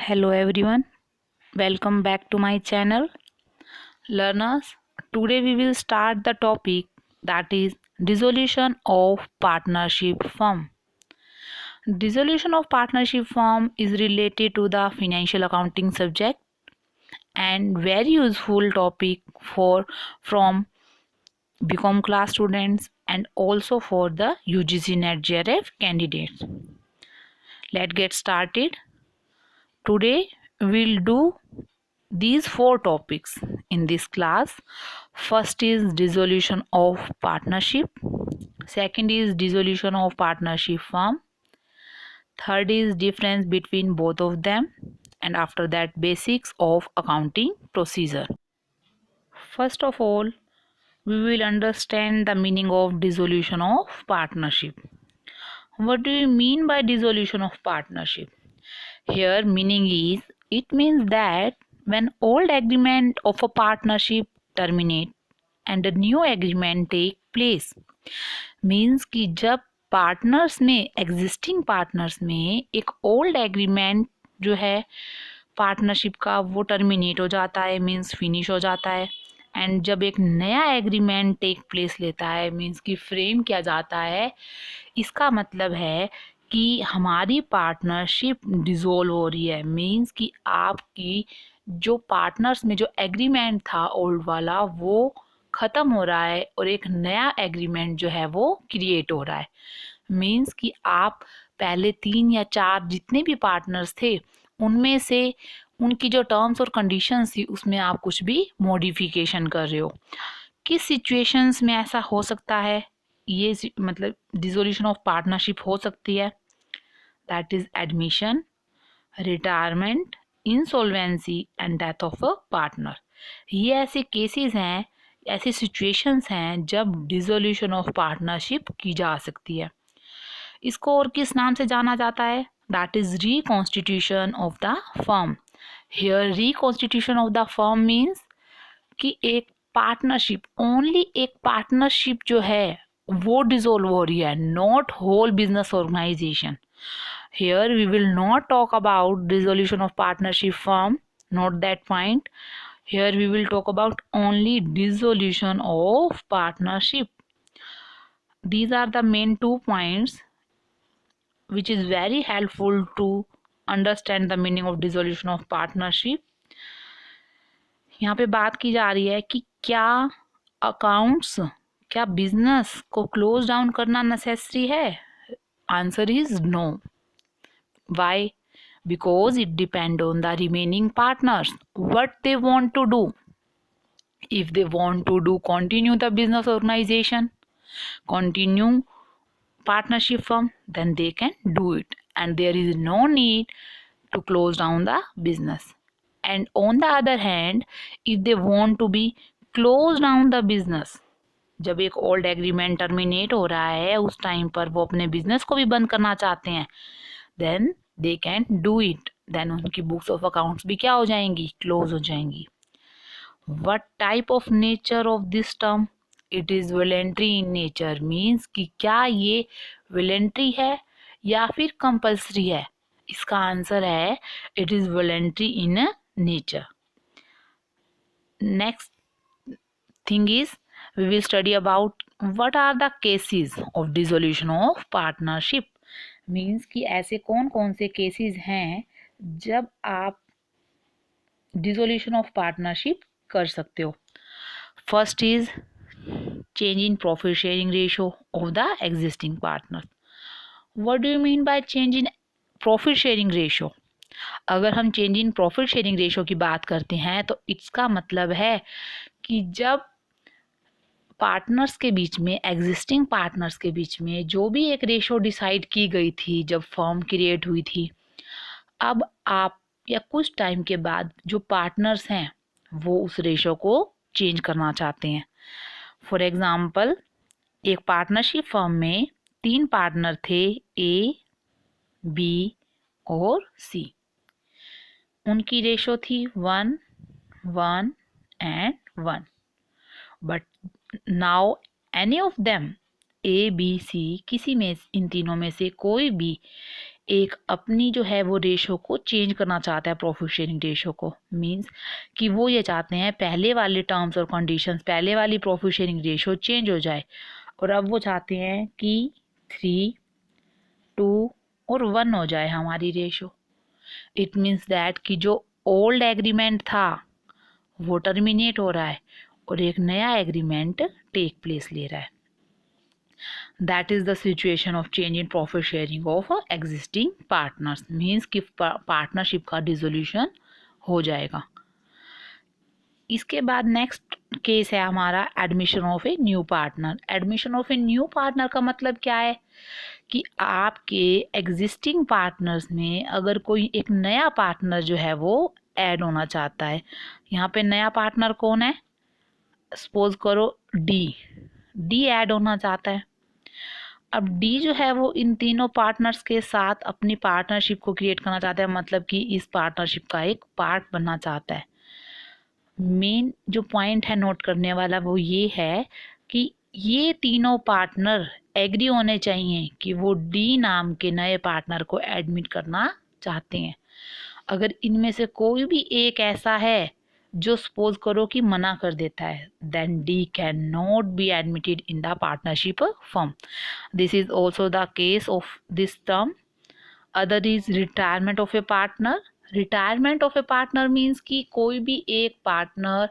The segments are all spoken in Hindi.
Hello everyone, welcome back to my channel. Learners, today we will start the topic that is dissolution of partnership firm. Dissolution of partnership firm is related to the financial accounting subject and very useful topic for from BCom class students and also for the UGC NET JRF candidates. Let's get started. Today we'll do these four topics in this class. First is dissolution of partnership, second is dissolution of partnership firm, third is difference between both of them, and after that basics of accounting procedure. First of all, we will understand the meaning of dissolution of partnership. What do you mean by dissolution of partnership? Here meaning is, it means that when old agreement of a partnership terminate and a new agreement take place, means कि जब पार्टनर्स में एग्जिस्टिंग पार्टनर्स में एक ओल्ड एग्रीमेंट जो है पार्टनरशिप का वो टर्मिनेट हो जाता है, मीन्स फिनिश हो जाता है, एंड जब एक नया एग्रीमेंट टेक प्लेस लेता है, मीन्स कि फ्रेम किया जाता है, इसका मतलब है कि हमारी पार्टनरशिप डिसॉल्व हो रही है। मीन्स कि आपकी जो पार्टनर्स में जो एग्रीमेंट था ओल्ड वाला वो ख़त्म हो रहा है और एक नया एग्रीमेंट जो है वो क्रिएट हो रहा है। मीन्स कि आप पहले 3 या 4 जितने भी पार्टनर्स थे उनमें से उनकी जो टर्म्स और कंडीशंस थी उसमें आप कुछ भी मॉडिफिकेशन कर रहे हो। किस सिचुएशंस में ऐसा हो सकता है? ये मतलब डिसोल्यूशन ऑफ पार्टनरशिप हो सकती है, that is admission, retirement, insolvency and death of a partner. ये ऐसे केसेस हैं, ऐसी सिचुएशंस हैं जब डिसोल्यूशन ऑफ पार्टनरशिप की जा सकती है। इसको और किस नाम से जाना जाता है? That is reconstitution of the firm. Here reconstitution of the firm means कि एक पार्टनरशिप, ओनली एक पार्टनरशिप जो है वो डिसॉल्व हो रही है, not whole business organisation. Here we will not talk about dissolution of partnership firm, not that point. Here we will talk about only dissolution of partnership. These are the main 2 points which is very helpful to understand the meaning of dissolution of partnership. यहाँ पे बात की जा रही है कि क्या अकाउंट्स, क्या बिजनेस को क्लोज डाउन करना नेसेसरी है? Answer is no. Why? Because it depend on the remaining partners what they want to do. If they want to do continue the business organisation, continue partnership firm, then they can do it and there is no need to close down the business. And on the other hand, if they want to be close down the business, जब एक ओल्ड एग्रीमेंट टर्मिनेट हो रहा है उस टाइम पर वो अपने बिजनेस को भी बंद करना चाहते हैं, then they can do it. Then उनकी बुक्स ऑफ अकाउंट्स भी क्या हो जाएंगी? क्लोज हो जाएंगी. What type of nature of this term? It is voluntary in nature. Means कि क्या ये वॉलेंट्री है या फिर कंपल्सरी है? इसका आंसर है it is voluntary in nature. Next thing is we will study about what are the cases of dissolution of partnership. Means कि ऐसे कौन कौन से केसेस हैं जब आप डिसोल्यूशन ऑफ पार्टनरशिप कर सकते हो. First is change in profit sharing ratio of the existing partners. What do you mean by change in profit sharing ratio? अगर हम change in profit sharing ratio की बात करते हैं तो इसका मतलब है कि जब पार्टनर्स के बीच में, एग्जिस्टिंग पार्टनर्स के बीच में जो भी एक रेशो डिसाइड की गई थी जब फर्म क्रिएट हुई थी, अब आप या कुछ टाइम के बाद जो पार्टनर्स हैं वो उस रेशो को चेंज करना चाहते हैं. फॉर एग्जाम्पल, एक पार्टनरशिप फर्म में 3 पार्टनर थे, ए, बी और सी. उनकी रेशो थी 1, 1 and 1. But now any of them, A, B, C, किसी में इन तीनों में से कोई भी एक अपनी जो है वो रेशो को चेंज करना चाहता है, प्रॉफिट शेयरिंग रेशो को। मींस कि वो ये चाहते हैं पहले वाले टर्म्स और कंडीशंस, पहले वाली प्रॉफिट शेयरिंग रेशो चेंज हो जाए और अब वो चाहते हैं कि 3, 2 और 1 हो जाए हमारी रेशो। इट मीन्स दैट कि जो ओल्ड एग्रीमेंट था वो टर्मिनेट हो रहा है और एक नया एग्रीमेंट टेक प्लेस ले रहा है। That is the situation of change in profit sharing of existing partners. Means कि पार्टनरशिप का डिसोल्यूशन हो जाएगा। इसके बाद नेक्स्ट केस है हमारा admission of a new partner. Admission of a new partner का मतलब क्या है कि आपके एग्जिस्टिंग पार्टनर्स में अगर कोई एक नया पार्टनर जो है वो ऐड होना चाहता है। यहाँ पे नया पार्टनर कौन है? सपोज करो डी ऐड होना चाहता है। अब डी जो है वो इन तीनों पार्टनर्स के साथ अपनी पार्टनरशिप को क्रिएट करना चाहता है, मतलब कि इस पार्टनरशिप का एक पार्ट बनना चाहता है। मेन जो पॉइंट है नोट करने वाला वो ये है कि ये तीनों पार्टनर एग्री होने चाहिए कि वो डी नाम के नए पार्टनर को एडमिट करना चाहते हैं। अगर इनमें से कोई भी एक ऐसा है जो सपोज करो कि मना कर देता है, then they can not be admitted in the partnership firm. This is also the case of this term. Other is retirement of a partner. Retirement of a partner means कि कोई भी एक पार्टनर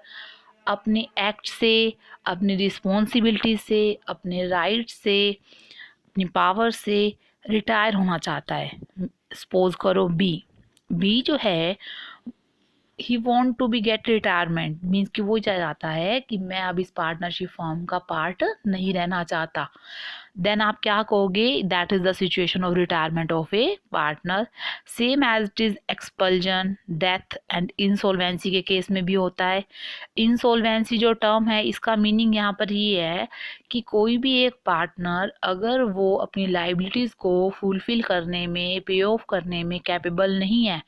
अपने एक्ट से, अपनी रिस्पॉन्सिबिलिटी से, अपने राइट से, अपनी पावर से रिटायर होना चाहता है। सपोज करो बी जो है ही want to be get retirement. Means कि वो चाहता है कि मैं अब इस पार्टनरशिप फर्म का पार्ट नहीं रहना चाहता। देन आप क्या कहोगे? That is the situation of retirement of a partner. Same as it is expulsion, death and insolvency के केस में भी होता है। इंसॉल्वेंसी जो टर्म है इसका मीनिंग यहाँ पर ये है कि कोई भी एक पार्टनर अगर वो अपनी लाइबिलिटीज को फुलफिल करने में, पे ऑफ करने में कैपेबल नहीं है,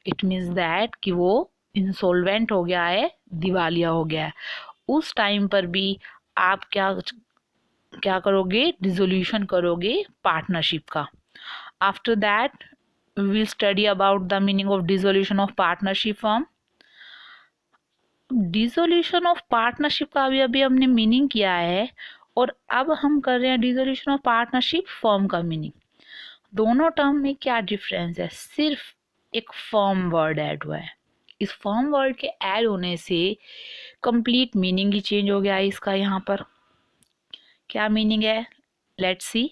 इट मीन्स दैट कि वो इंसॉल्वेंट हो गया है, दिवालिया हो गया है। उस टाइम पर भी आप क्या करोगे? डिसोल्यूशन करोगे पार्टनरशिप का। After that we will study about the meaning of dissolution of partnership firm. Dissolution of partnership का अभी हमने मीनिंग किया है और अब हम कर रहे हैं डिसोल्यूशन ऑफ पार्टनरशिप फर्म का मीनिंग। दोनों टर्म में क्या डिफरेंस है? सिर्फ एक फर्म वर्ड ऐड हुआ है। इस फर्म वर्ड के ऐड होने से कंप्लीट मीनिंग ही चेंज हो गया है इसका। यहाँ पर क्या मीनिंग है? Let's see.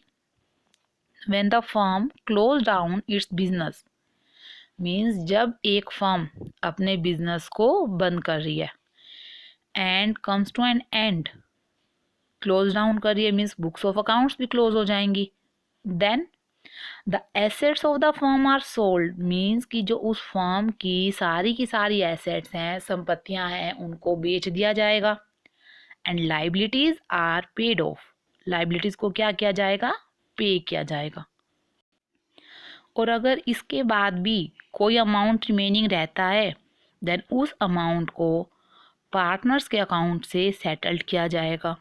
When the firm close down it's business, means जब एक फर्म अपने बिजनेस को बंद कर रही है, and comes to an end, close down कर रही है मीन्स बुक्स ऑफ अकाउंट्स भी क्लोज हो जाएंगी। Then the assets of the firm are sold, means कि जो उस फर्म की सारी एसेट्स हैं, संपत्तियां हैं, उनको बेच दिया जाएगा। And liabilities are paid off, liabilities को क्या किया जाएगा? पे किया जाएगा। और अगर इसके बाद भी कोई अमाउंट रिमेनिंग रहता है, देन उस अमाउंट को पार्टनर्स के अकाउंट से सेटल्ड किया जाएगा।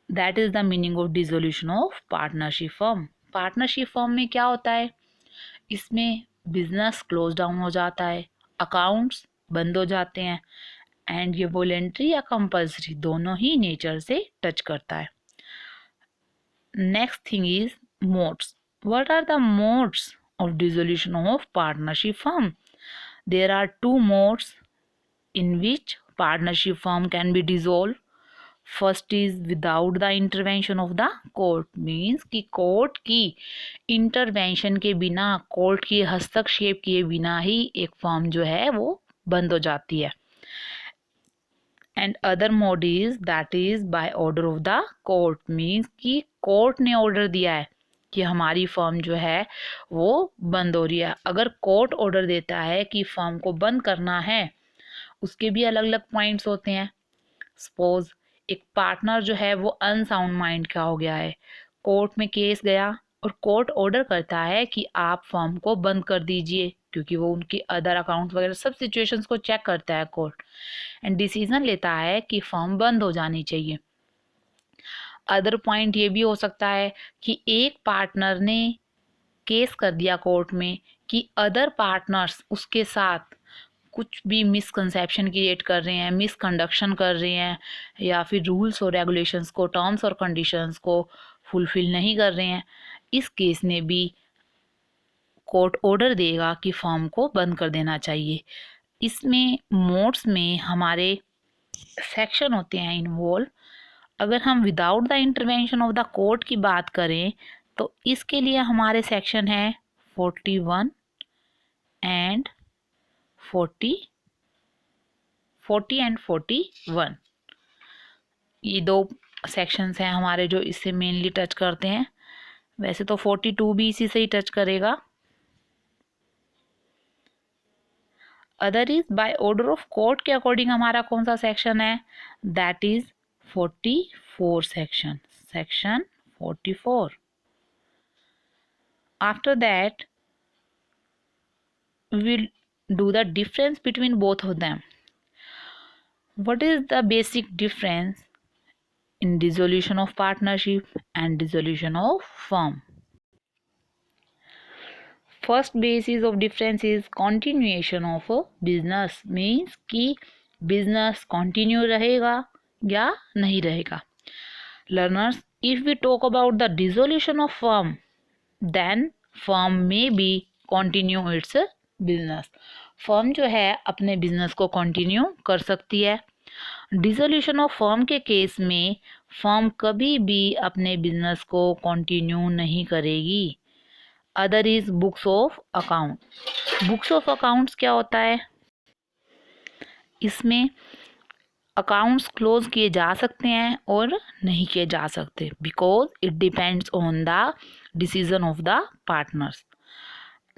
That is the meaning of dissolution of partnership firm. Partnership firm में क्या होता है? इसमें बिजनेस क्लोज डाउन हो जाता है, अकाउंट्स बंद हो जाते हैं, एंड ये वॉलेंट्री या कंपल्सरी दोनों ही नेचर से टच करता है। Next thing is modes. What are the modes of dissolution of partnership firm? There are two modes in which partnership firm can be dissolved. First is without the intervention of the court, means कि कोर्ट की इंटरवेंशन के बिना, कोर्ट की हस्तक्षेप किए बिना ही एक फर्म जो है वो बंद हो जाती है। And other mode is that is by order of the court, means कि कोर्ट ने ऑर्डर दिया है कि हमारी फर्म जो है वो बंद हो रही है। अगर कोर्ट ऑर्डर देता है कि फर्म को बंद करना है, उसके भी अलग अलग पॉइंट्स होते हैं। सपोज एक पार्टनर जो है वो अनसाउंड माइंड का हो गया है, कोर्ट में केस गया और कोर्ट ऑर्डर करता है कि आप फर्म को बंद कर दीजिए, क्योंकि वो उनकी अदर अकाउंट वगैरह सब सिचुएशंस को चेक करता है कोर्ट, एंड डिसीजन लेता है कि फर्म बंद हो जानी चाहिए। अदर पॉइंट ये भी हो सकता है कि एक पार्टनर ने केस कर दिया कोर्ट में कि अदर पार्टनर्स उसके साथ कुछ भी मिसकंसेप्शन क्रिएट कर रहे हैं, मिसकंडक्शन कर रहे हैं, या फिर रूल्स और रेगुलेशंस को, टर्म्स और कंडीशंस को फुलफिल नहीं कर रहे हैं, इस केस में भी कोर्ट ऑर्डर देगा कि फर्म को बंद कर देना चाहिए। इसमें मोड्स में हमारे सेक्शन होते हैं इन्वॉल्व। अगर हम without the intervention of the court की बात करें तो इसके लिए हमारे सेक्शन है 41 एंड 40 एंड 41। ये दो सेक्शंस हैं हमारे जो इससे मेनली टच करते हैं। वैसे तो 42 भी इसी से ही टच करेगा। Other is by order of court के अकॉर्डिंग हमारा कौन सा सेक्शन है, that is 44 section 44। After that we'll do the difference between both of them. What is the basic difference in dissolution of partnership and dissolution of firm? First basis of difference is continuation of a business, means कि business continue रहेगा या नहीं रहेगा। Learners, if we talk about the dissolution of firm, then firm may be continue its business. Firm जो है अपने बिजनेस को कंटिन्यू कर सकती है। डिसोल्यूशन ऑफ फर्म के केस में फर्म कभी भी अपने बिजनेस को कंटिन्यू नहीं करेगी। Other is books of account. Books of accounts क्या होता है, इसमें अकाउंट्स क्लोज किए जा सकते हैं और नहीं किए जा सकते, because it depends on the decision of the partners.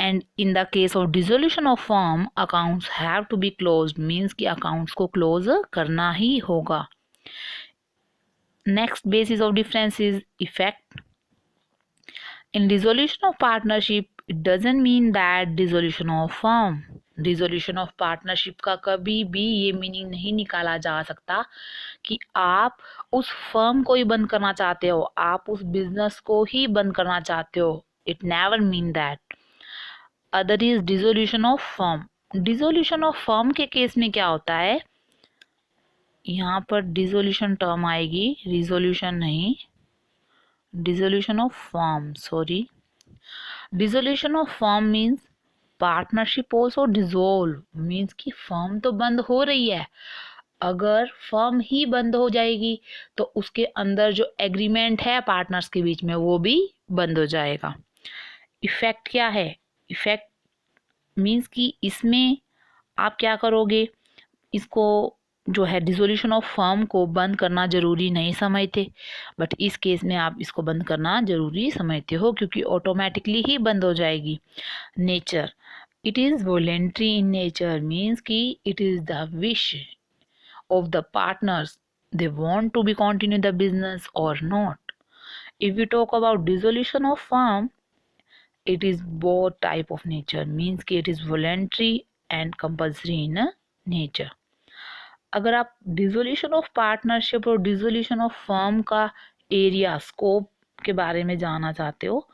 And in the case of dissolution of firm accounts have to be closed, means कि अकाउंट्स को क्लोज करना ही होगा। Next basis of difference is effect. In dissolution of partnership it doesn't mean that dissolution of firm. Dissolution of partnership का कभी भी ये मीनिंग नहीं निकाला जा सकता कि आप उस फर्म को ही बंद करना चाहते हो, आप उस बिजनेस को ही बंद करना चाहते हो। It never mean that. Other is dissolution of firm. Dissolution of firm के केस में क्या होता है, यहाँ पर डिसोल्यूशन टर्म आएगी, रिजोल्यूशन नहीं, dissolution of firm, sorry. Dissolution of firm means partnership also dissolve, means कि फर्म तो बंद हो रही है, अगर फर्म ही बंद हो जाएगी तो उसके अंदर जो एग्रीमेंट है पार्टनर्स के बीच में वो भी बंद हो जाएगा। इफेक्ट क्या है, इफेक्ट मीन्स कि इसमें आप क्या करोगे, इसको जो है डिसोल्यूशन ऑफ फर्म को बंद करना ज़रूरी नहीं समझते, बट इस केस में आप इसको बंद करना ज़रूरी समझते हो क्योंकि ऑटोमेटिकली ही बंद हो जाएगी। Nature, it is voluntary in nature, means कि it is the wish of the partners, they want to be continue the business or not. If we talk about dissolution of firm, it is both type of nature, means कि it is voluntary and compulsory in nature. अगर आप डिसोल्यूशन ऑफ पार्टनरशिप और डिसोल्यूशन ऑफ फर्म का एरिया स्कोप के बारे में जानना चाहते हो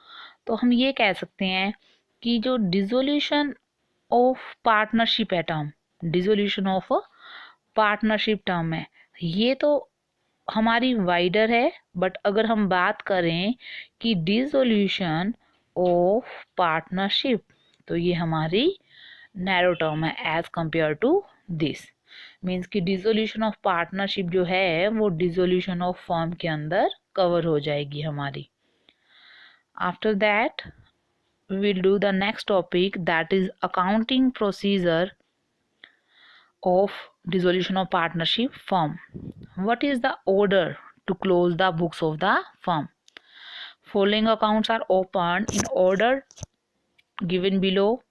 तो हम ये कह सकते हैं कि जो डिसोल्यूशन ऑफ पार्टनरशिप है term, dissolution of partnership term है, ये तो हमारी वाइडर है, बट अगर हम बात करें कि डिसोल्यूशन ऑफ पार्टनरशिप तो ये हमारी नैरो टर्म है as compare to this. Means कि डिसोल्यूशन ऑफ पार्टनरशिप जो है वो डिसोल्यूशन ऑफ फर्म के अंदर कवर हो जाएगी हमारी। After that we'll do the next topic, that is accounting procedure of dissolution of partnership firm. What is the order to close the books of the firm? Following accounts are opened in order given below.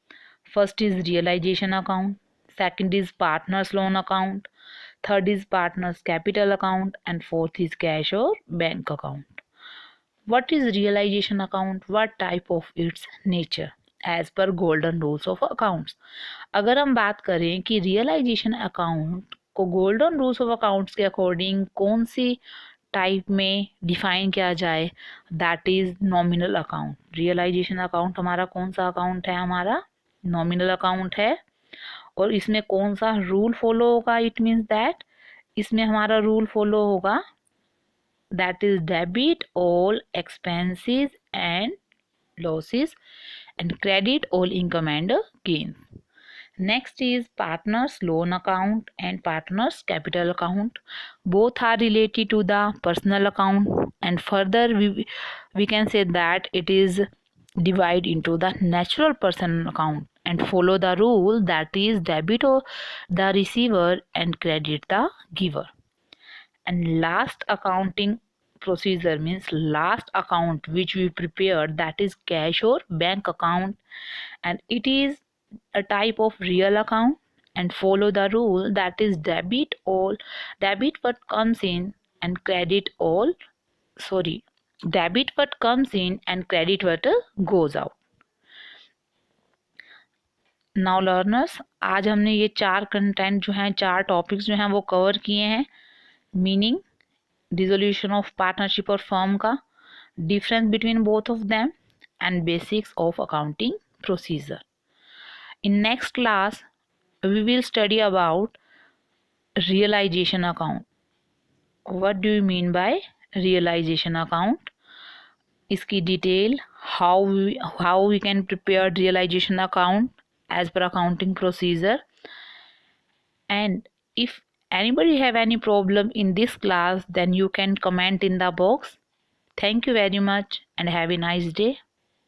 First is realization account, second is partners loan account, third is partners capital account, and fourth is cash or bank account. What is realization account? What type of its nature? As per golden rules of accounts. अगर हम बात करें कि रियलाइजेशन अकाउंट को गोल्डन रूल्स ऑफ अकाउंट्स के अकॉर्डिंग कौन सी टाइप में डिफाइन किया जाए, that is nominal account. Realisation account हमारा कौन सा अकाउंट है? हमारा नॉमिनल अकाउंट है। और इसमें कौन सा रूल फॉलो होगा? इट मीन्स दैट इसमें हमारा रूल फॉलो होगा, that is debit all expenses and losses and credit all income and gains. Next is partners loan account and partners capital account. Both are related to the personal account, and further we can say that it is divided into the natural person account and follow the rule, that is debit or the receiver and credit the giver. And last accounting procedure means last account which we prepared, that is cash or bank account, and it is a type of real account and follow the rule, that is debit what comes in and credit all, sorry, debit what comes in and credit what goes out. Now learners, आज हमने ये चार कंटेंट जो हैं, चार टॉपिक्स जो हैं वो कवर किए हैं। मीनिंग, डिसोल्यूशन ऑफ पार्टनरशिप और फर्म का, difference between both of them, and basics of accounting procedure. In next class we will study about realization account. What do you mean by realization account? इसकी detail, how we can prepare realization account as per accounting procedure. And if anybody have any problem in this class, then you can comment in the box. Thank you very much and have a nice day.